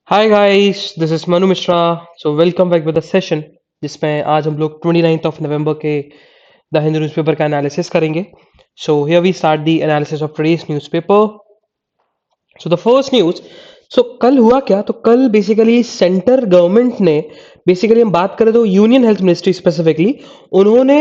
Hi guys, this is Manu Mishra. So welcome back with the session जिसमें आज हम लोग 29th ऑफ नवंबर के द हिंदू न्यूज़पेपर का एनालिसिस करेंगे। So here we start the analysis of today's newspaper. So the first news. So कल हुआ क्या, तो कल बेसिकली सेंटर गवर्नमेंट ने, बेसिकली हम बात करें तो यूनियन हेल्थ मिनिस्ट्री स्पेसिफिकली, उन्होंने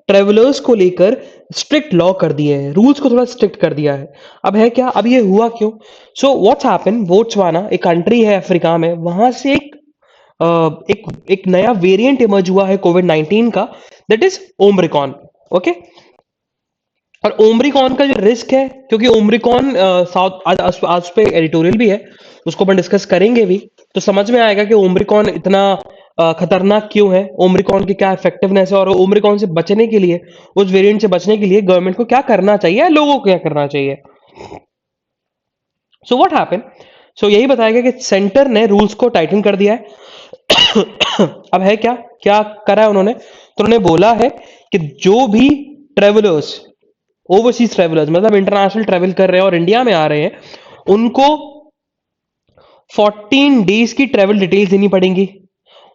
ट्रेवलर्स को लेकर स्ट्रिक्ट लॉ कर दिए हैं, रूल्स को थोड़ा स्ट्रिक्ट कर दिया है। अब है क्या, अब ये हुआ क्यों? सो व्हाट्स हैपन, बोट्सवाना एक कंट्री है अफ्रीका में, वहां से अ, एक एक नया वेरिएंट इमर्ज हुआ है कोविड 19 का, दैट इज ओम्रिकॉन। ओके। और ओम्रिकॉन का जो रिस्क है, क्योंकि ओम्रिकॉन साउथ आज पे एडिटोरियल भी है, उसको अपन डिस्कस करेंगे भी, तो समझ में आएगा कि ओम्रिकॉन इतना खतरनाक क्यों है, ओम्रिकॉन की क्या इफेक्टिवनेस है, और ओम्रिकॉन से बचने के लिए, उस वेरिएंट से बचने के लिए गवर्नमेंट को क्या करना चाहिए, या लोगों को क्या करना चाहिए। सो व्हाट हैपन, सो यही बताया गया कि सेंटर ने रूल्स को टाइटन कर दिया है। अब है क्या, क्या करा है उन्होंने, तो उन्होंने बोला है कि जो भी ट्रेवलर्स, ओवरसीज ट्रेवलर्स मतलब इंटरनेशनल ट्रेवल कर रहे हैं और इंडिया में आ रहे हैं, उनको 14 डेज की ट्रेवल डिटेल्स देनी पड़ेंगी।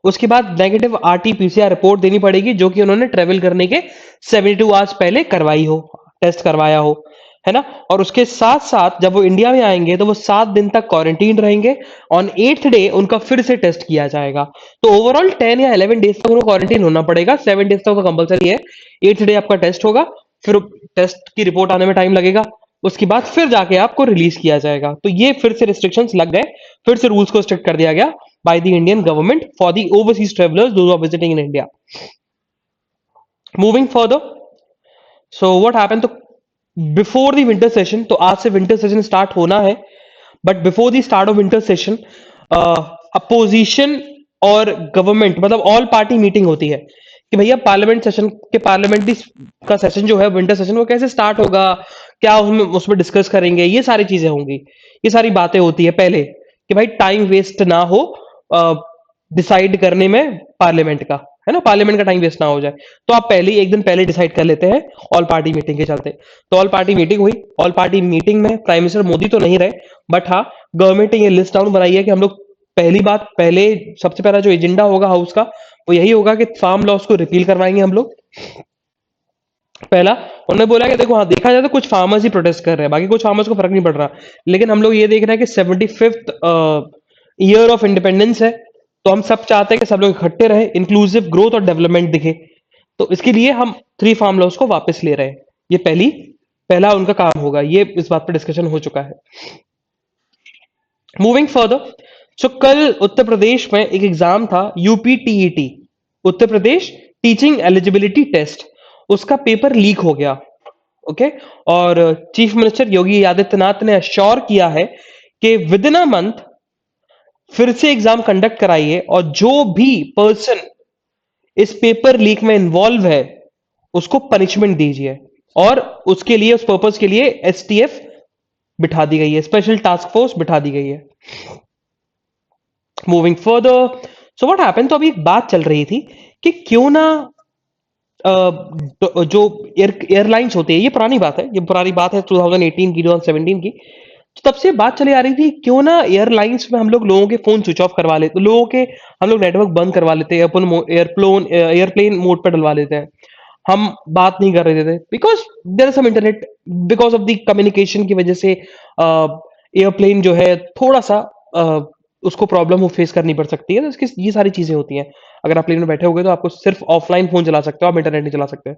उसके बाद नेगेटिव आरटी-पीसीआर रिपोर्ट देनी पड़ेगी, जो कि उन्होंने ट्रेवल करने के 72 आवर्स पहले करवाई हो, टेस्ट करवाया हो, है ना। और उसके साथ साथ जब वो इंडिया में आएंगे तो वो 7 दिन तक क्वारंटीन रहेंगे। ऑन 8th डे उनका फिर से टेस्ट किया जाएगा। तो ओवरऑल 10 या 11 डेज तक उनको क्वारंटीन होना पड़ेगा, 7 डेज तक तो कंपलसरी है। 8th डे आपका टेस्ट होगा, फिर टेस्ट की रिपोर्ट आने में टाइम लगेगा, उसके बाद फिर जाके आपको रिलीज किया जाएगा। तो ये फिर से रिस्ट्रिक्शंस लग गए, फिर से रूल्स को स्ट्रिक्ट कर दिया गया by the Indian government for the overseas travelers, those who are visiting in India. Moving further, so what happened? तो बिफोर द विंटर सेशन, तो आज से विंटर सेशन स्टार्ट होना है, but before the start of winter session opposition और government मतलब all party meeting होती है कि भैया पार्लियामेंट सेशन के, पार्लियामेंट्री का सेशन जो है विंटर सेशन, वो कैसे स्टार्ट होगा, क्या उसमें उसमें डिस्कस करेंगे, ये सारी चीजें होंगी, ये सारी बातें होती है पहले, कि भाई टाइम वेस्ट ना हो डिसाइड करने में पार्लियामेंट का, है ना, पार्लियामेंट का टाइम वेस्ट ना हो जाए। तो आप पहले ही एक दिन पहले डिसाइड कर लेते हैं ऑल पार्टी मीटिंग के चलते। तो ऑल पार्टी मीटिंग हुई, ऑल पार्टी मीटिंग में प्राइम मिनिस्टर मोदी तो नहीं रहे, बट हाँ, गवर्नमेंट ने ये लिस्ट डाउन बनाई है कि हम लोग पहली बात, पहले सबसे पहला जो एजेंडा होगा हाउस का, वो यही होगा कि फार्म लॉस को रिपील करवाएंगे हम लोग। पहला, उन्होंने बोला कि देखो, हाँ देखा जाए तो कुछ फार्मर्स ही प्रोटेस्ट कर रहे हैं, बाकी कुछ फार्मर्स को फर्क नहीं पड़ रहा, लेकिन हम लोग ये देख रहे हैं कि 75th ईयर ऑफ इंडिपेंडेंस है, तो हम सब चाहते हैं कि सब लोग इकट्ठे रहे, इंक्लूसिव ग्रोथ और डेवलपमेंट दिखे। तो इसके लिए हम 3 फार्म लॉस को वापस ले रहे हैं। ये पहला उनका काम होगा, ये इस बात पर डिस्कशन हो चुका है। मूविंग फर्दर, सो कल उत्तर प्रदेश में एक एग्जाम था, UPTET, Uttar Pradesh teaching eligibility test, उसका पेपर लीक हो गया। ओके। और चीफ मिनिस्टर योगी आदित्यनाथ ने अश्योर किया है कि विद इन अ मंथ फिर से एग्जाम कंडक्ट कराइए, और जो भी पर्सन इस पेपर लीक में इन्वॉल्व है उसको पनिशमेंट दीजिए। और उसके लिए, उस पर्पज के लिए एसटीएफ बिठा दी गई है, स्पेशल टास्क फोर्स बिठा दी गई है। Moving further, so what happened, तो अभी एक बात चल रही थी कि क्यों ना जो एयरलाइंस होती है, ये पुरानी बात है, ये पुरानी बात है 2018 की, 2017 की, तो तब से बात चली आ रही थी क्यों ना एयरलाइंस में हम लोग लोगों के फोन स्विच ऑफ करवा लेते, लोगों के हम लोग नेटवर्क बंद करवा लेते हैं, अपन एयरप्लेन मोड पर डलवा लेते हैं, हम बात नहीं कर रहे थे, because there some internet, because of the communication की वजह से एयरप्लेन जो है थोड़ा सा उसको प्रॉब्लम हो फेस करनी पड़ सकती है, तो इसकी ये सारी चीजें होती हैं। अगर आप प्लेन में बैठे होगे तो आपको सिर्फ ऑफलाइन फोन चला सकते हो, आप इंटरनेट नहीं चला सकते।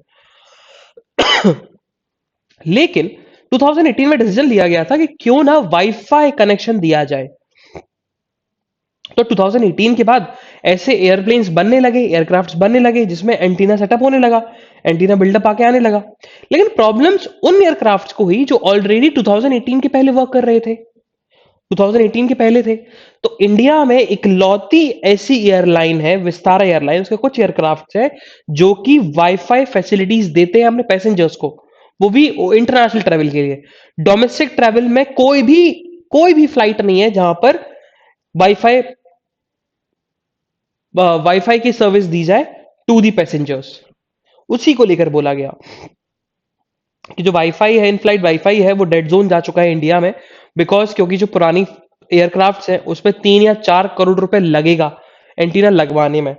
लेकिन 2018 में डिसीजन लिया गया था कि क्यों ना वाईफाई कनेक्शन दिया जाए। तो 2018 के बाद ऐसे एयरप्लेन्स बनने लगे, एयरक्राफ्ट्स बनने लगे जिसमें एंटीना सेटअप होने लगा, एंटीना बिल्डअप आके आने लगा। लेकिन प्रॉब्लम्स उन एयरक्राफ्ट्स को हुई जो ऑलरेडी 2018 के पहले वर्क कर रहे थे, 2018 के पहले थे। तो इंडिया में इकलौती ऐसी एयरलाइन है विस्तारा एयरलाइन, उसके कुछ एयरक्राफ्ट है जो कि वाईफाई फैसिलिटीज देते हैं अपने पैसेंजर्स को, वो भी इंटरनेशनल ट्रेवल के लिए। डोमेस्टिक ट्रेवल में कोई भी फ्लाइट नहीं है जहां पर वाईफाई वाईफाई की सर्विस दी जाए टू दी पैसेंजर्स। उसी को लेकर बोला गया कि जो वाईफाई है, इन फ्लाइट वाईफाई है, वो डेड जोन जा चुका है इंडिया में, बिकॉज क्योंकि जो पुरानी एयरक्राफ्ट हैं उसमें 3 या 4 करोड़ रुपए लगेगा एंटीना लगवाने में,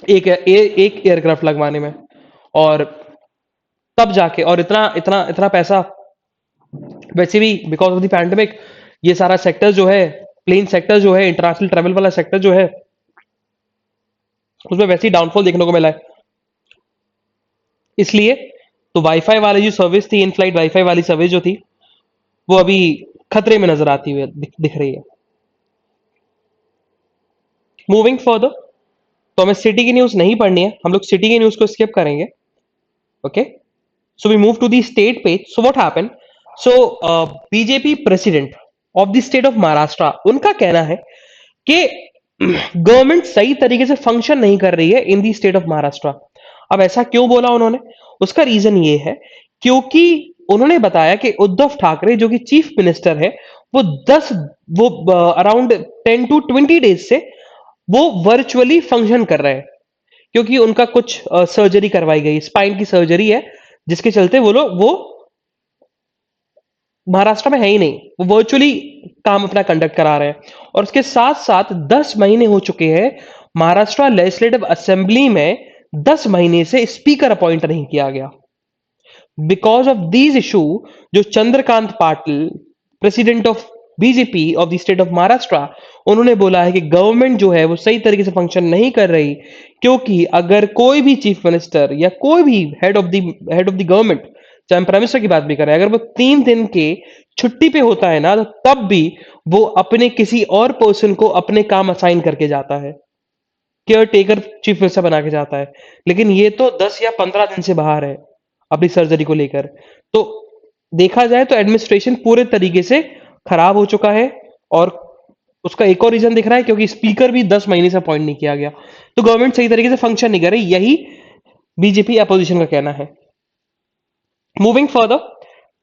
एक एयरक्राफ्ट लगवाने में। और तब जाके, और इतना इतना इतना पैसा वैसे भी बिकॉज ऑफ द पैंडेमिक, ये सारा सेक्टर जो है, प्लेन सेक्टर जो है, इंटरनेशनल ट्रेवल वाला सेक्टर जो है, उसमें वैसे ही डाउनफॉल देखने को मिला है। इसलिए तो वाईफाई वाली जो सर्विस थी, इन फ्लाइट वाईफाई वाली सर्विस जो थी, वो अभी खतरे में नजर आती हुई दिख रही है। मूविंग फर्दर, तो हमें सिटी की न्यूज नहीं पढ़नी है, हम लोग सिटी की न्यूज को स्किप करेंगे। Okay, so we move to the state page. So what happened, so BJP president of the state of Maharashtra, उनका कहना है कि गवर्नमेंट सही तरीके से फंक्शन नहीं कर रही है in the state of Maharashtra. अब ऐसा क्यों बोला उन्होंने, उसका रीजन ये है क्योंकि उन्होंने बताया कि उद्धव ठाकरे जो कि चीफ मिनिस्टर है, वो 10 वो अराउंड 10 to 20 डेज से वो वर्चुअली फंक्शन कर रहे हैं, क्योंकि उनका कुछ सर्जरी करवाई गई, स्पाइन की सर्जरी है, जिसके चलते वो लोग वो महाराष्ट्र में है ही नहीं, वो वर्चुअली काम अपना कंडक्ट करा रहे हैं। और उसके साथ साथ 10 महीने हो चुके हैं महाराष्ट्र लेजिस्लेटिव असेंबली में 10 महीने से स्पीकर अपॉइंट नहीं किया गया। बिकॉज ऑफ दीज इशू, जो Chandrakant Patil, president of BJP of the state of Maharashtra, उन्होंने बोला है कि गवर्नमेंट जो है वो सही तरीके से फंक्शन नहीं कर रही, क्योंकि अगर कोई भी चीफ मिनिस्टर या कोई भी हेड ऑफ द गवर्नमेंट, चाहे हम प्राइम मिनिस्टर की बात भी करें, अगर वो 3 दिन के छुट्टी पे होता है ना, तो तब भी वो अपने किसी और पर्सन को अपने काम असाइन करके जाता है, केयर टेकर चीफ मिनिस्टर बना के जाता है। लेकिन ये तो 10 या 15 दिन से बाहर है अपनी सर्जरी को लेकर। तो देखा जाए तो एडमिनिस्ट्रेशन पूरे तरीके से खराब हो चुका है। और उसका एक और रीजन दिख रहा है क्योंकि स्पीकर भी 10 महीने से अपॉइंट नहीं किया गया, तो गवर्नमेंट सही तरीके से फंक्शन नहीं कर रही, यही बीजेपी अपोजिशन का कहना है। Moving further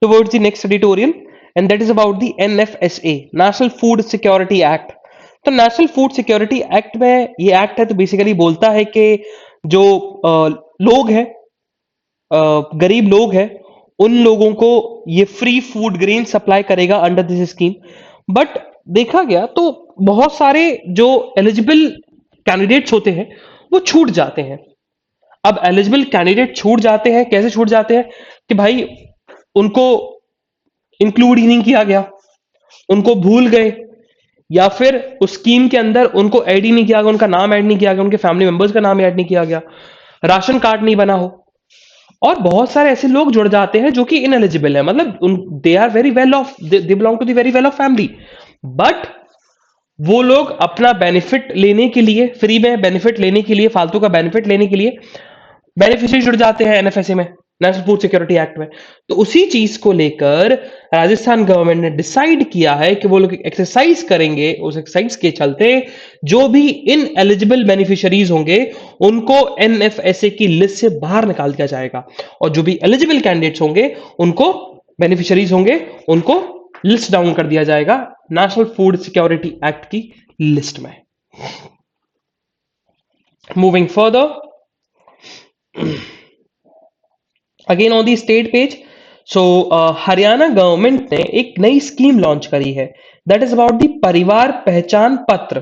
towards the next editorial, and that is about the NFSA, national food security act. तो नेशनल फूड सिक्योरिटी एक्ट में ये एक्ट है, तो बेसिकली बोलता है कि जो लोग हैं, गरीब लोग हैं, उन लोगों को ये फ्री फूड ग्रेन सप्लाई करेगा अंडर दिस स्कीम। बट देखा गया तो बहुत सारे जो एलिजिबल कैंडिडेट्स होते हैं वो छूट जाते हैं। अब एलिजिबल कैंडिडेट छूट जाते हैं, कैसे छूट जाते हैं कि भाई उनको इंक्लूड ही नहीं किया गया, उनको भूल गए, या फिर उस स्कीम के अंदर उनको ऐड ही नहीं किया गया, उनका नाम ऐड नहीं किया गया, उनके फैमिली मेंबर्स का नाम ऐड नहीं किया गया, राशन कार्ड नहीं बना हो। और बहुत सारे ऐसे लोग जुड़ जाते हैं जो कि इनएलिजिबल है, मतलब they are very well off, they belong to the very well off family, but वो लोग अपना बेनिफिट लेने के लिए, फ्री में बेनिफिट लेने के लिए, फालतू का बेनिफिट लेने के लिए बेनिफिशियरी जुड़ जाते हैं एनएफएसए में, नेशनल फूड सिक्योरिटी एक्ट में। तो उसी चीज को लेकर राजस्थान गवर्नमेंट ने डिसाइड किया है कि वो लोग एक्सरसाइज करेंगे, उस एक्सरसाइज के चलते जो भी इन एलिजिबल बेनिफिशियरीज होंगे उनको एनएफएसए की लिस्ट से बाहर निकाल दिया जाएगा, और जो भी एलिजिबल कैंडिडेट्स होंगे, उनको बेनिफिशियरीज होंगे, उनको लिस्ट डाउन कर दिया जाएगा नेशनल फूड सिक्योरिटी एक्ट की लिस्ट में। Moving further, again on the state page, so Haryana government ने एक नई स्कीम लॉन्च करी है, दैट इज अबाउट दी परिवार पहचान पत्र।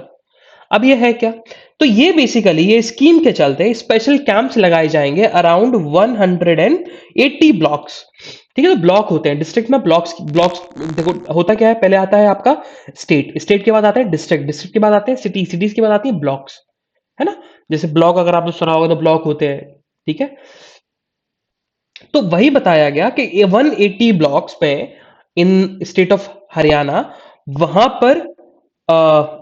अब ये है क्या, तो ये बेसिकली ये स्कीम के चलते स्पेशल कैंप्स लगाए जाएंगे अराउंड 180 ब्लॉक्स। ठीक है, तो ब्लॉक होते हैं डिस्ट्रिक्ट में, ब्लॉक्स ब्लॉक्स देखो होता क्या है, पहले आता है आपका स्टेट, स्टेट के बाद आता है डिस्ट्रिक्ट, डिस्ट्रिक्ट के बाद आते हैं सिटी, सिटीज के बाद आती है ब्लॉक्स, है ना। जैसे ब्लॉक अगर आपने सुना होगा तो ब्लॉक होते हैं, ठीक है। तो वही बताया गया कि ये 180 ब्लॉक्स में इन स्टेट ऑफ हरियाणा, वहां पर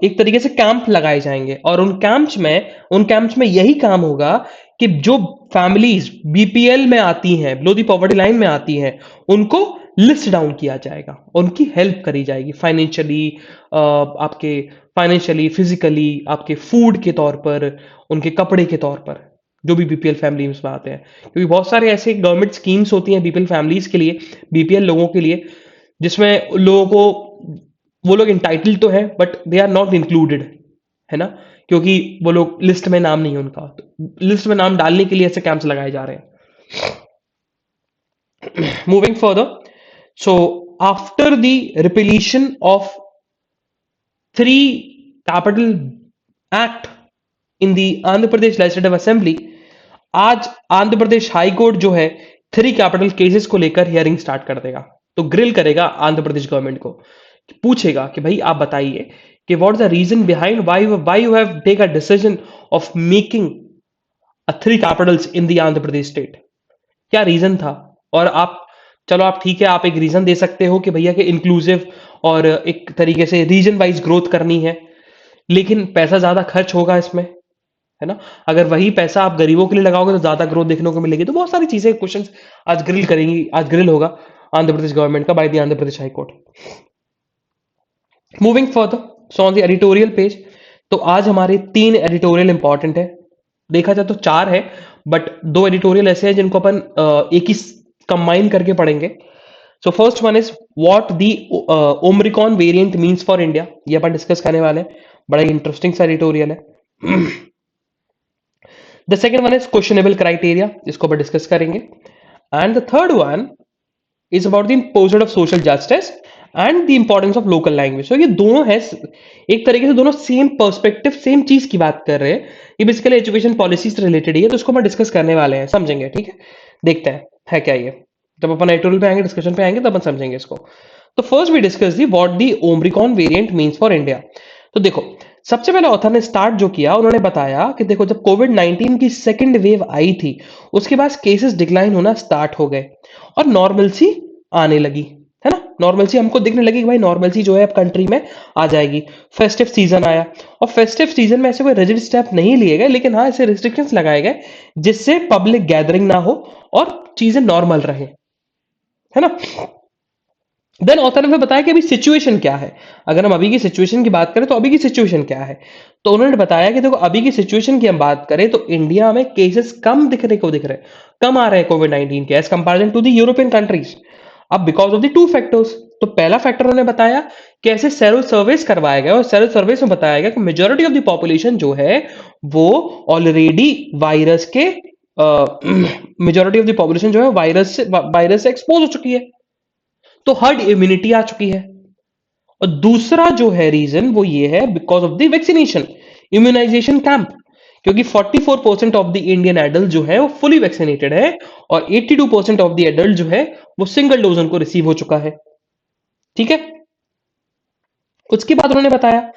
एक तरीके से कैंप लगाए जाएंगे, और उन कैंप्स में यही काम होगा कि जो फैमिलीज बीपीएल में आती हैं, बिलो दी पॉवर्टी लाइन में आती हैं, उनको लिस्ट डाउन किया जाएगा, उनकी हेल्प करी जाएगी फाइनेंशियली, आपके फाइनेंशियली, फिजिकली, आपके फूड के तौर पर, उनके कपड़े के तौर पर, जो भी बीपीएल फैमिलीज में आते हैं। क्योंकि बहुत सारे ऐसे गवर्नमेंट स्कीम्स होती हैं बीपीएल फैमिलीज के लिए, बीपीएल लोगों के लिए, जिसमें लोगों को, वो लोग इंटाइटल्ड तो है but they are not included, है ना, क्योंकि वो लोग लिस्ट में नाम नहीं है उनका, तो लिस्ट में नाम डालने के लिए ऐसे कैंप्स लगाए जा रहे हैं। Moving further, so after the repealation of three capital act in the Andhra Pradesh legislative assembly, आज आंध्र प्रदेश हाई कोर्ट जो है थ्री कैपिटल केसेस को लेकर हियरिंग स्टार्ट कर देगा। तो ग्रिल करेगा आंध्र प्रदेश गवर्नमेंट को, पूछेगा कि भाई आप बताइए कि what is the reason behind why you have take a decision of making a three capitals in the Andhra Pradesh state. क्या रीजन था? और आप, चलो आप ठीक है, आप एक रीजन दे सकते हो कि भैया कि इंक्लूसिव और एक तरीके से रीजन वाइज ग्रोथ करनी है, लेकिन पैसा ज्यादा खर्च होगा इसमें, है ना? अगर वही पैसा आप गरीबों के लिए लगाओगे तो ज्यादा ग्रोथ देखने को मिलेगी। तो बहुत सारी चीजें, क्वेश्चंस आज ग्रिल करेंगी, आज ग्रिल होगा आंध्र प्रदेश गवर्नमेंट का by the Andhra Pradesh high court. Moving further, so on the editorial page, तो आज हमारे तीन एडिटोरियल इंपॉर्टेंट है। देखा जाए तो चार है, बट दो एडिटोरियल ऐसे हैं जिनको अपन एक ही कंबाइन करके पढ़ेंगे। So first one is what the omicron variant means for India, ये अपन डिस्कस करने वाले हैं। बड़ा इंटरेस्टिंग सा एडिटोरियल है। The second one is questionable criteria, जिसको अपन डिस्कस करेंगे। And the third one is about the imposer of social justice and the importance of local language. तो ये दोनों है, एक तरीके से दोनों सेम पर्सपेक्टिव, सेम चीज की बात कर रहे हैं। ये बेसिकली एजुकेशन पॉलिसी से रिलेटेड ही है, तो इसको हम डिस्कस करने वाले हैं, समझेंगे, ठीक है? देखते हैं है क्या ये। जब अपन एडिटोरियल पे आएंगे, डिस्कशन पे आएंगे, तब अपन समझेंगे इसको। तो first we discuss the what the omicron variant means for India. तो देखो, सबसे पहले ऑथर ने स्टार्ट जो किया, उन्होंने बताया कि देखो, जब कोविड 19 की सेकेंड वेव आई थी, उसके बाद केसेस डिक्लाइन होना स्टार्ट हो गए और नॉर्मलसी आने लगी, है ना? नॉर्मलसी हमको दिखने लगी कि भाई नॉर्मलसी जो है अब कंट्री में आ जाएगी। फेस्टिव सीजन आया, और फेस्टिव सीजन में ऐसे कोई रिजिड स्टेप नहीं लिए गए, लेकिन हाँ ऐसे रिस्ट्रिक्शंस लगाए गए जिससे पब्लिक गैदरिंग ना हो और चीजें नॉर्मल रहे, है ना? देन ऑथर ने फिर बताया कि अभी सिचुएशन क्या है। अगर हम अभी की सिचुएशन की बात करें तो अभी की सिचुएशन क्या है, तो उन्होंने बताया कि देखो, अभी की सिचुएशन की हम बात करें तो इंडिया में केसेस कम दिखने को दिख रहे हैं, कम आ रहे हैं कोविड 19 के as comparison to the European countries. अब because of the two factors, तो पहला फैक्टर उन्होंने बताया कि ऐसे सेरो सर्वेस करवाए गए, और सेरो सर्वेस में बताया गया कि मेजोरिटी ऑफ द पॉपुलेशन जो है वो ऑलरेडी वायरस के मेजोरिटी ऑफ द पॉपुलेशन जो है वायरस से एक्सपोज हो चुकी है, तो हर्ड इम्यूनिटी आ चुकी है। और दूसरा जो है रीजन वो ये है because of the vaccination, immunization camp, क्योंकि 44% ऑफ द इंडियन एडल्ट जो है वो फुली वैक्सीनेटेड है, और 82% ऑफ द एडल्ट जो है वो सिंगल डोज उनको रिसीव हो चुका है, ठीक है? उसके बाद उन्होंने बताया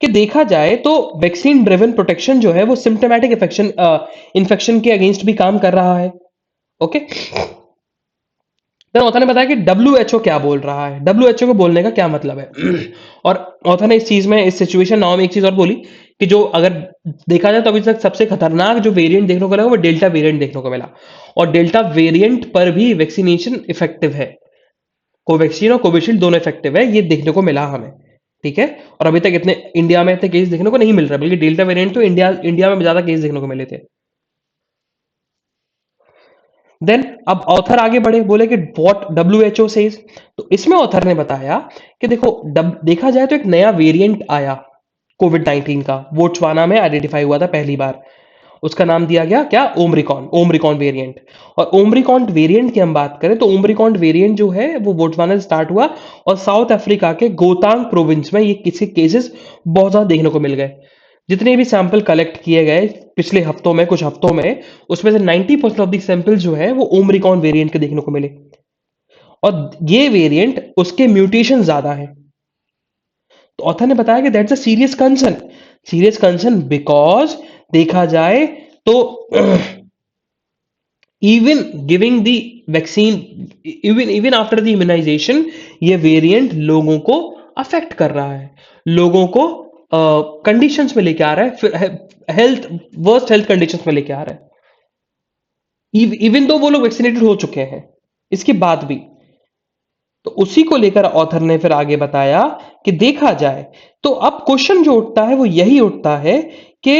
कि देखा जाए तो वैक्सीन ड्रिवन प्रोटेक्शन जो है वो सिम्टोमेटिक इन्फेक्शन के अगेंस्ट भी काम कर रहा है, ओके? देन ऑथर ने बताया कि WHO क्या बोल रहा है, WHO को बोलने का क्या मतलब है। और ऑथर ने इस चीज में, इस सिचुएशन नाउ में एक चीज और बोली कि जो अगर देखा जाए तो अभी तक सबसे खतरनाक जो वेरिएंट देखने को मिला वो डेल्टा वेरिएंट देखने को मिला, और डेल्टा वेरिएंट पर भी वैक्सीनेशन इफेक्टिव है, कोवैक्सीन और कोविशील्ड दोनों इफेक्टिव है, ये देखने को मिला हमें, ठीक है? और अभी तक इतने इंडिया में इतने केस देखने को नहीं मिल रहा, बल्कि डेल्टा वेरिएंट तो इंडिया में ज्यादा केस देखने को मिले थे। देन अब ऑथर आगे बढ़े, बोले कि व्हाट WHO सेज। तो इसमें ऑथर ने बताया कि देखो, देखा जाए तो एक नया वेरिएंट आया कोविड 19 का, बोट्सवाना में आइडेंटिफाई हुआ था पहली बार। उसका नाम दिया गया क्या? Omicron variant. और ओमरिकॉन वेरिएंट की हम बात करें तो ओमरिकॉन वेरिएंट जो है वो बोट्सवाना से स्टार्ट हुआ, और साउथ अफ्रीका के गोतांग प्रोविंस में ये किसी केसेस बहुत ज्यादा देखने को मिल गए। जितने भी सैंपल कलेक्ट किए गए पिछले हफ्तों में, कुछ हफ्तों में, उसमें से 90% ऑफ द सैंपल जो है वो ओमरिकॉन वेरिएंट के देखने को मिले, और ये वेरिएंट उसके म्यूटेशन ज्यादा है। तो ऑथर ने बताया कि that's a serious concern because देखा जाए तो even giving the vaccine, even after the immunization, ये वेरिएंट लोगों को अफेक्ट कर रहा है, लोगों को कंडीशंस में लेके आ रहा है, हेल्थ, वर्स्ट हेल्थ कंडीशंस में लेके आ रहा है, इवन दो वो लोग वैक्सीनेटेड हो चुके हैं इसके बाद भी। तो उसी को लेकर ऑथर ने फिर आगे बताया कि देखा जाए तो अब क्वेश्चन जो उठता है वो यही उठता है कि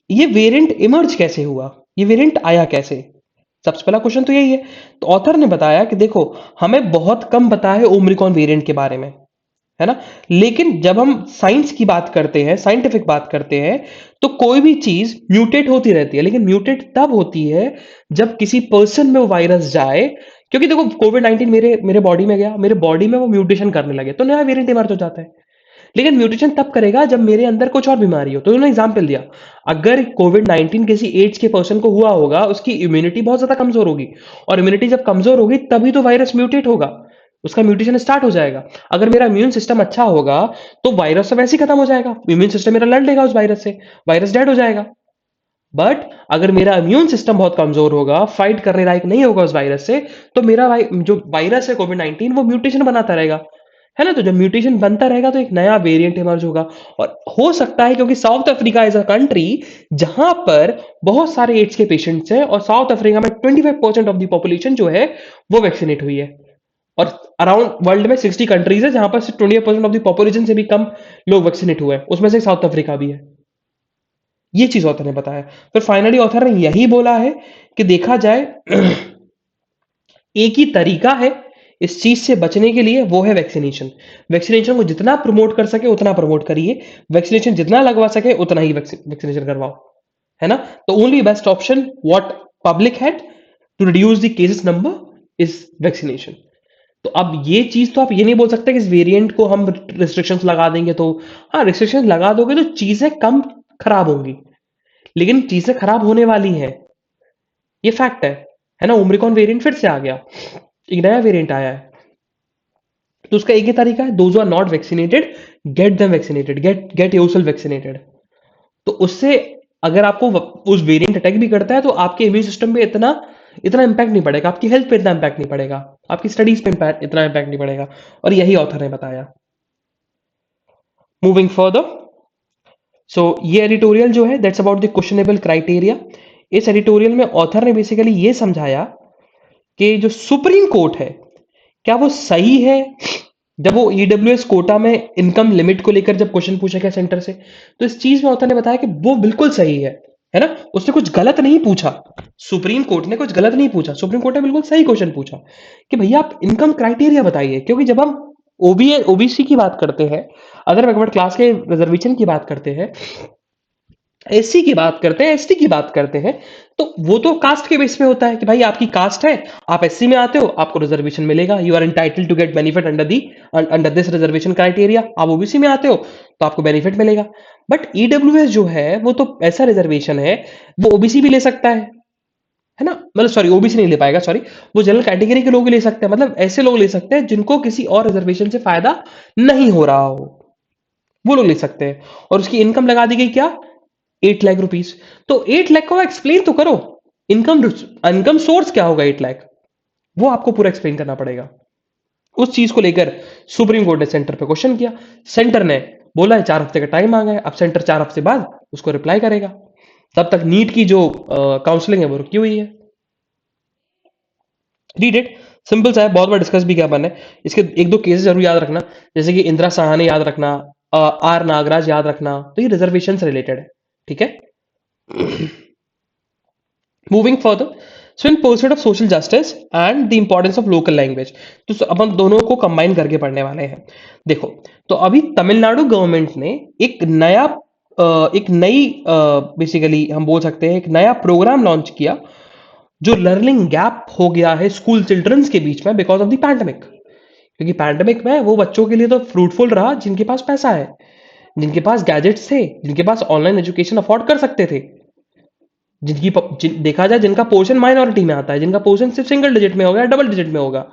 ये वेरिएंट इमर्ज कैसे हुआ, ये वेरिएंट आया कैसे? सबसे पहला क्वेश्चन तो यही है। तो ऑथर ने बताया कि देखो, हमें बहुत कम पता है ओमिक्रॉन वेरिएंट के बारे में, है ना? लेकिन जब हम साइंस की बात करते हैं, साइंटिफिक बात करते हैं, तो कोई भी चीज म्यूटेट होती रहती है, लेकिन म्यूटेट तब होती है जब किसी पर्सन में वो वायरस जाए। क्योंकि देखो, कोविड 19 मेरे बॉडी में गया, मेरे बॉडी में वो म्यूटेशन करने लगे, तो नया वेरिएंट इमर्ज हो जाता है। लेकिन म्यूटेशन तब करेगा जब मेरे अंदर कुछ और बीमारी हो। तो उन्होंने एग्जाम्पल दिया, अगर कोविड-19 किसी एज के पर्सन को हुआ होगा, उसकी इम्यूनिटी बहुत ज्यादा कमजोर होगी, और इम्यूनिटी जब कमजोर होगी तभी तो वायरस म्यूटेट होगा, उसका म्यूटेशन स्टार्ट हो जाएगा। अगर मेरा इम्यून सिस्टम अच्छा होगा तो वायरस तो वैसे ही खत्म हो जाएगा, इम्यून सिस्टम मेरा लड़ लेगा उस वायरस से, वायरस डेड हो जाएगा। बट अगर मेरा इम्यून सिस्टम बहुत कमजोर होगा, फाइट करने लायक नहीं होगा उस वायरस से, तो मेरा जो वायरस है कोविड-19 वो म्यूटेशन बनाता रहेगा, है ना। तो जब म्यूटेशन बनता रहेगा तो एक नया वेरिएंट इमर्ज होगा। और हो सकता है, क्योंकि south Africa is a country जहां पर बहुत सारे एड्स के पेशेंट्स हैं, और साउथ अफ्रीका में 25% ऑफ द पॉपुलेशन जो है वो वैक्सीनेट हुई है। और अराउंड वर्ल्ड में 60 कंट्रीज है जहां पर 20% ऑफ द पॉपुलेशन से भी कम लोग वैक्सीनेट हुए हैं, उसमें से साउथ अफ्रीका भी है। ये चीज ऑथर ने बताया। फिर फाइनली ऑथर ने यही बोला है कि देखा जाए एक ही तरीका है इस चीज से बचने के लिए, वो है वैक्सीनेशन। वैक्सीनेशन को जितना प्रमोट कर सके उतना प्रमोट करिए, वैक्सीनेशन जितना लगवा सके उतना ही वैक्सीनेशन करवाओ, है ना। तो only best option what public had to reduce the cases number is vaccination. तो अब ये चीज तो आप ये नहीं बोल सकते कि इस वेरिएंट को हम रिस्ट्रिक्शंस लगा देंगे तो, हाँ रिस्ट्रिक्शंस लगा दोगे तो चीजें कम खराब होंगी, लेकिन चीजें खराब होने वाली हैं, ये फैक्ट है ना। ओमिक्रॉन वेरिएंट फिर से आ गया, एक नया वेरिएंट आया है, तो उसका एक ही तरीका है, those are not vaccinated get them vaccinated, get yourself vaccinated. तो उससे अगर आपको उस वेरिएंट अटैक भी करता है तो आपके इम्यून सिस्टम पे इतना इतना इंपैक्ट नहीं पड़ेगा, आपकी हेल्थ पे इतना इंपैक्ट नहीं पड़ेगा, आपकी स्टडीज पे इतना इंपैक्ट नहीं पड़ेगा। और यही ऑथर ने बताया। मूविंग फर्दर, सो ये एडिटोरियल जो है that's about the questionable criteria. इस एडिटोरियल में ऑथर ने बेसिकली ये समझाया कि जो सुप्रीम कोर्ट है क्या वो सही है, जब वो ईडब्ल्यूएस कोटा में इनकम लिमिट को लेकर जब क्वेश्चन पूछा गया सेंटर से, तो इस चीज में ऑथर ने बताया कि वो बिल्कुल सही है ना। उसने कुछ गलत नहीं पूछा, सुप्रीम कोर्ट ने कुछ गलत नहीं पूछा, सुप्रीम कोर्ट ने बिल्कुल सही क्वेश्चन पूछा कि भैया आप इनकम क्राइटेरिया बताइए। क्योंकि जब हम ओबीसी की बात करते हैं, अदर बैकवर्ड क्लास के रिजर्वेशन की बात करते हैं, एससी की बात करते हैं, एसटी की बात करते हैं, तो वो तो कास्ट के बेस पे होता है कि भाई आपकी कास्ट है, आप एससी में आते हो, आपको रिजर्वेशन मिलेगा, you are entitled to get benefit under this reservation criteria. आप ओबीसी में आते हो तो आपको बेनिफिट मिलेगा। बट ईडब्ल्यूएस जो है वो तो ऐसा रिजर्वेशन है, वो ओबीसी भी ले सकता है ना, मतलब सॉरी ओबीसी नहीं ले पाएगा, सॉरी, वो जनरल कैटेगरी के लोग भी ले सकते हैं, मतलब ऐसे लोग ले सकते हैं जिनको किसी और रिजर्वेशन से फायदा नहीं हो रहा हो, वो लोग ले सकते हैं। और उसकी इनकम लगा दी गई क्या, 8 लाख रुपीज। तो 8 लाख को एक्सप्लेन तो करो, इनकम इनकम सोर्स क्या होगा 8 लाख, वो आपको पूरा एक्सप्लेन करना पड़ेगा। उस चीज को लेकर सुप्रीम कोर्ट ने सेंटर पे क्वेश्चन किया, सेंटर ने बोला है 4 हफ्ते का टाइम आ गया है, अब सेंटर 4 हफ्ते बाद उसको रिप्लाई करेगा, तब तक नीट की जो काउंसलिंग है वो रुकी हुई है। रीड इट, सिंपल सा है, बहुत बार डिस्कस भी किया मैंने। इसके एक दो केसेस जरूर याद रखना, जैसे कि इंदिरा साहनी याद रखना, आर नागराज याद रखना, तो ये रिजर्वेशन से रिलेटेड है, ठीक है। Moving further, so in pursuit of social justice and the importance of local language, तो अब हम दोनों को कंबाइन करके पढ़ने वाले हैं। देखो, तो अभी तमिलनाडु गवर्नमेंट ने एक नई बेसिकली हम बोल सकते हैं एक नया प्रोग्राम लॉन्च किया, जो लर्निंग गैप हो गया है स्कूल चिल्ड्रंस के बीच में बिकॉज ऑफ द पैंडमिक। क्योंकि पैंडमिक में वो बच्चों के लिए तो फ्रूटफुल रहा जिनके पास पैसा है, जिनके पास गैजेट्स थे, जिनके पास ऑनलाइन एजुकेशन अफोर्ड कर सकते थे, देखा जाए जिनका पोर्शन माइनॉरिटी में आता है, जिनका पोर्शन सिर्फ सिंगल डिजिट में होगा या डबल डिजिट में होगा,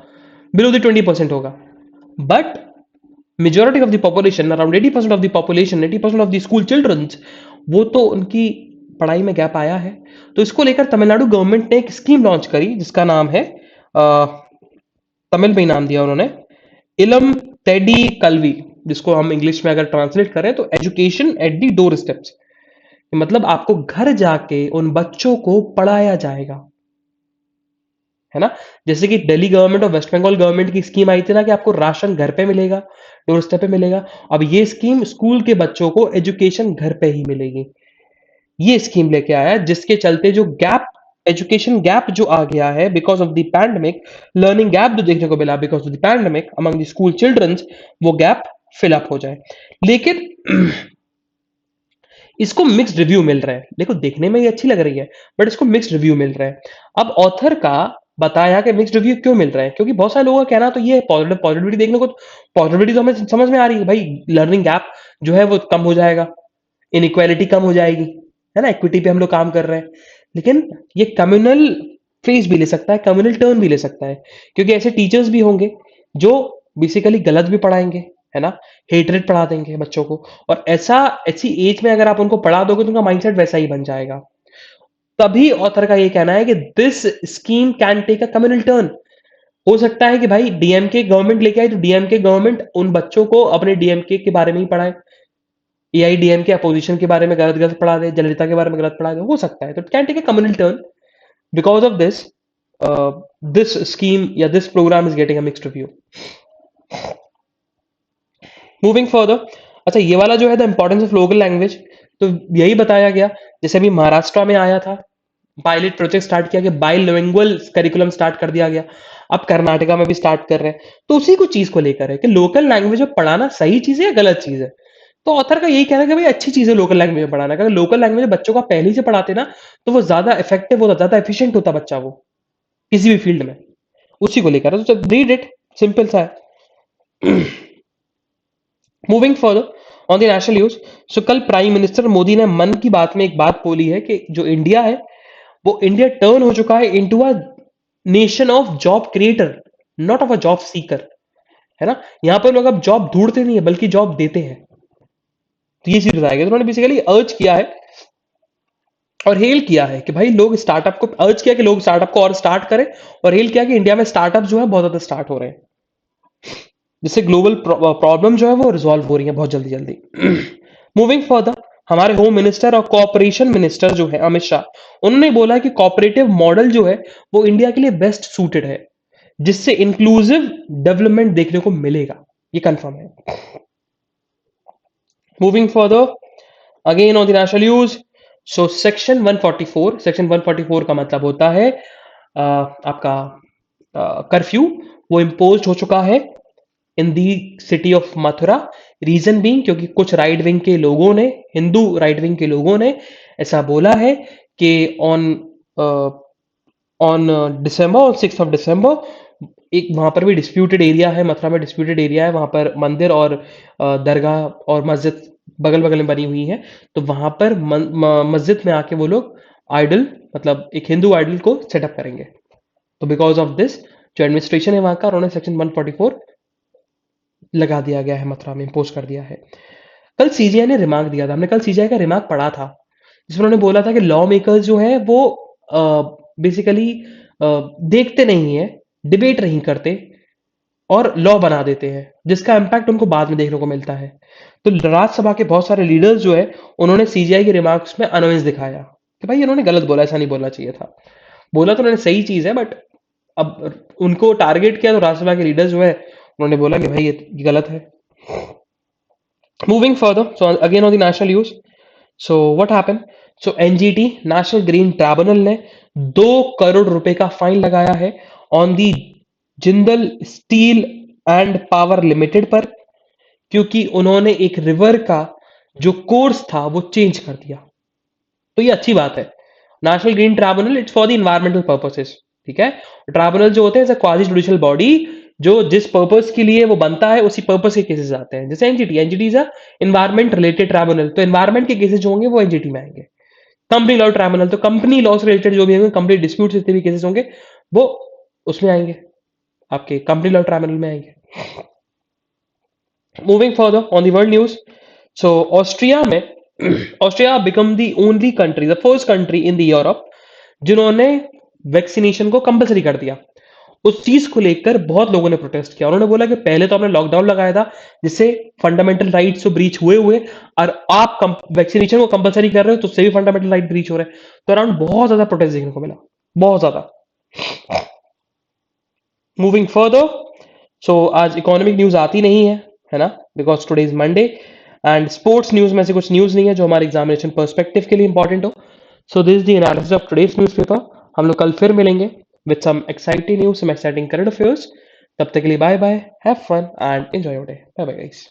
बिलो द 20% होगा। But majority of the population, around 80% of the population, 80% of the school childrens, वो तो उनकी पढ़ाई में गैप आया है। तो इसको लेकर तमिलनाडु गवर्नमेंट ने एक स्कीम लॉन्च करी जिसका नाम है, तमिल में ही नाम दिया उन्होंने, इलम टेडी कल्वी, जिसको हम इंग्लिश में अगर ट्रांसलेट करें तो education at the door steps. मतलब आपको घर जाके उन बच्चों को पढ़ाया जाएगा, है ना। जैसे कि दिल्ली गवर्नमेंट और वेस्ट बंगाल गवर्नमेंट की स्कीम आई थी ना कि आपको राशन घर पे मिलेगा, डोर स्टेप पे मिलेगा। अब ये स्कीम स्कूल के बच्चों को एजुकेशन घर पे ही मिलेगी, ये स्कीम लेके आया है, जिसके चलते जो गैप, एजुकेशन गैप जो आ गया है because of the pandemic, learning gap जो देखने को मिला because of the pandemic among the school childrens, वो गैप फिल अप हो जाए। लेकिन इसको मिक्स्ड रिव्यू मिल रहा है, देखो देखने में ये अच्छी लग रही है बट इसको मिक्स्ड रिव्यू मिल रहा है। अब ऑथर का बताया कि मिक्स्ड रिव्यू क्यों मिल रहे हैं, क्योंकि बहुत सारे लोगों का कहना तो ये है, पॉजिटिविटी देखने को, पॉजिटिविटी तो हमें समझ में आ रही है भाई, लर्निंग गैप जो है वो कम हो जाएगा, इनइक्वालिटी कम हो जाएगी, है ना, इक्विटी पे हम लोग काम कर रहे हैं। लेकिन ये कम्युनल फेज भी ले सकता है, कम्युनल टर्न भी ले सकता है, क्योंकि ऐसे टीचर्स भी होंगे जो बेसिकली गलत भी पढ़ाएंगे, है ना, हेटरेट पढ़ा देंगे बच्चों को, और ऐसी एज में अगर आप उनको पढ़ा दोगे तो उनका माइंडसेट वैसा ही बन जाएगा। तभी ऑथर का ये कहना है कि this scheme can take a communal turn. हो सकता है कि भाई डीएमके गवर्नमेंट लेके आई तो डीएमके गवर्नमेंट उन बच्चों को अपने डीएमके के बारे में ही पढ़ाए, एआईडीएमके अपोजिशन के बारे में गलत गलत पढ़ा दे, जयललिता के बारे में गलत पढ़ा दे, हो सकता है, तो it can take a communal turn because of this, this scheme या this programme is getting a mixed review. Moving further, अच्छा ये वाला जो है the importance of local language, तो यही बताया गया, जैसे अभी महाराष्ट्र में आया था, पायलट प्रोजेक्ट स्टार्ट किया गया, बाइलिंगुअल करिकुलम स्टार्ट कर दिया गया, अब कर्नाटका में भी स्टार्ट कर रहे हैं, तो उसी को चीज को लेकर है कि लोकल लैंग्वेज में पढ़ाना सही चीज है या गलत चीज है। तो ऑथर का यही कहना है कि भाई अच्छी चीज है लोकल लैंग्वेज में पढ़ाना, अगर लोकल लैंग्वेज बच्चों का पहले ही से पढ़ाते ना तो वो ज्यादा इफेक्टिव होता, ज्यादा एफिशिएंट होता बच्चा वो किसी भी फील्ड में, उसी को लेकर है, तो रीड इट, सिंपल सा है। Moving further on the national news, so कल प्राइम मिनिस्टर मोदी ने मन की बात में एक बात बोली है कि जो इंडिया है वो इंडिया टर्न हो चुका है into a nation of job creator, not of a job seeker, है ना, यहां पर लोग अब जॉब ढूंढते नहीं है बल्कि जॉब देते हैं। तो ये चीज बताया गया, तो उन्होंने बेसिकली अर्ज किया है और हेल किया है कि भाई लोग स्टार्टअप को, अर्ज किया कि लोग स्टार्टअप को और स्टार्ट करें, और हेल किया कि इंडिया में स्टार्टअप जो है बहुत ज्यादा स्टार्ट हो रहे हैं, जिससे ग्लोबल प्रॉब्लम जो है वो रिजॉल्व हो रही है बहुत जल्दी जल्दी। मूविंग फर्दर, हमारे होम मिनिस्टर और कोऑपरेशन मिनिस्टर जो है अमित शाह, उन्होंने बोला है कि कोऑपरेटिव मॉडल जो है वो इंडिया के लिए बेस्ट सूटेड है, जिससे इंक्लूसिव डेवलपमेंट देखने को मिलेगा, ये कंफर्म है। Moving further again on the national news, so section 144, section 144 का मतलब होता है आपका कर्फ्यू, वो इम्पोज हो चुका है in the city of Mathura. Reason being क्योंकि कुछ राइट विंग के लोगों ने, हिंदू राइट विंग के लोगों ने ऐसा बोला है कि ऑन ऑन डिसम्बर, ऑन 6 दिसंबर, एक वहां पर भी डिस्प्यूटेड एरिया है, मथुरा में डिस्प्यूटेड एरिया है, वहां पर मंदिर और दरगाह और मस्जिद बगल बगल में बनी हुई है, तो वहां पर मस्जिद में आके वो लोग आइडल, मतलब एक हिंदू आइडल को सेटअप करेंगे। तो बिकॉज ऑफ दिस जो एडमिनिस्ट्रेशन है वहां का, उन्होंने सेक्शन 144 लगा दिया गया है, मथुरा में इम्पोज कर दिया है। कल सीजीआई ने रिमार्क दिया था, हमने कल सीजीआई का रिमार्क पढ़ा था, जिसमें उन्होंने बोला था कि लॉ मेकर्स जो है वो बेसिकली देखते नहीं है, डिबेट नहीं करते और लॉ बना देते हैं, जिसका इम्पैक्ट उनको बाद में देखने को मिलता है। तो राज्यसभा के बहुत सारे लीडर्स जो है उन्होंने सीजीआई के रिमार्क्स में अनोइंस दिखाया कि भाई इन्होंने गलत बोला, ऐसा नहीं बोलना चाहिए था। बोला तो उन्होंने सही चीज है, बट अब उनको टारगेट किया तो राज्यसभा के लीडर्स जो है उन्होंने बोला कि भाई ये गलत है। Moving further, so again on the national news, so what happened? So NGT national green tribunal ने 2 करोड़ रुपए का फाइन लगाया है on the Jindal steel and power limited पर, क्योंकि उन्होंने एक रिवर का जो कोर्स था वो चेंज कर दिया। तो ये अच्छी बात है। National green tribunal it's for the environmental purposes, ठीक है। ट्राइब्यूनल जो होते हैं क्वाजी जुडिशियल बॉडी, जो जिस पर्पस के लिए वो बनता है उसी पर्पस के केसेस आते हैं, जैसे NGT, NGT is a environment related tribunal, तो इन्वायरमेंट के केसेस जो होंगे वो एनजीटी में आएंगे। कंपनी लॉ ट्राइब्यूनल, तो कंपनी लॉ से रिलेटेड जो भी होंगे, कंपनी डिस्प्यूट जितने भी केसेस होंगे वो उसमें आएंगे, आपके कंपनी लॉ ट्राइब्यूनल में आएंगे। Moving further on the world news, so Austria में Austria become the only country, the first country in the Europe जिन्होंने वैक्सीनेशन को कंपलसरी कर दिया। उस चीज को लेकर बहुत लोगों ने प्रोटेस्ट किया, उन्होंने बोला कि पहले तो आपने लॉकडाउन लगाया था जिससे फंडामेंटल राइट्स तो ब्रीच हुए हुए, और आप वैक्सीनेशन को कंपलसरी कर रहे हो तो उससे भी फंडामेंटल राइट ब्रीच हो रहे हैं। तो अराउंड बहुत ज्यादा प्रोटेस्ट देखने को मिला, बहुत ज्यादा। मूविंग फर्दर, सो आज इकोनॉमिक न्यूज आती नहीं है ना, because today is Monday, and sports news में से कुछ न्यूज नहीं है जो हमारे एग्जामिनेशन पर्सपेक्टिव के लिए इंपॉर्टेंट हो। So this is the analysis of today's newspaper. हम लोग कल फिर मिलेंगे with some exciting news, some exciting current affairs. तब तक के लिए bye bye, have fun and enjoy your day, bye bye guys.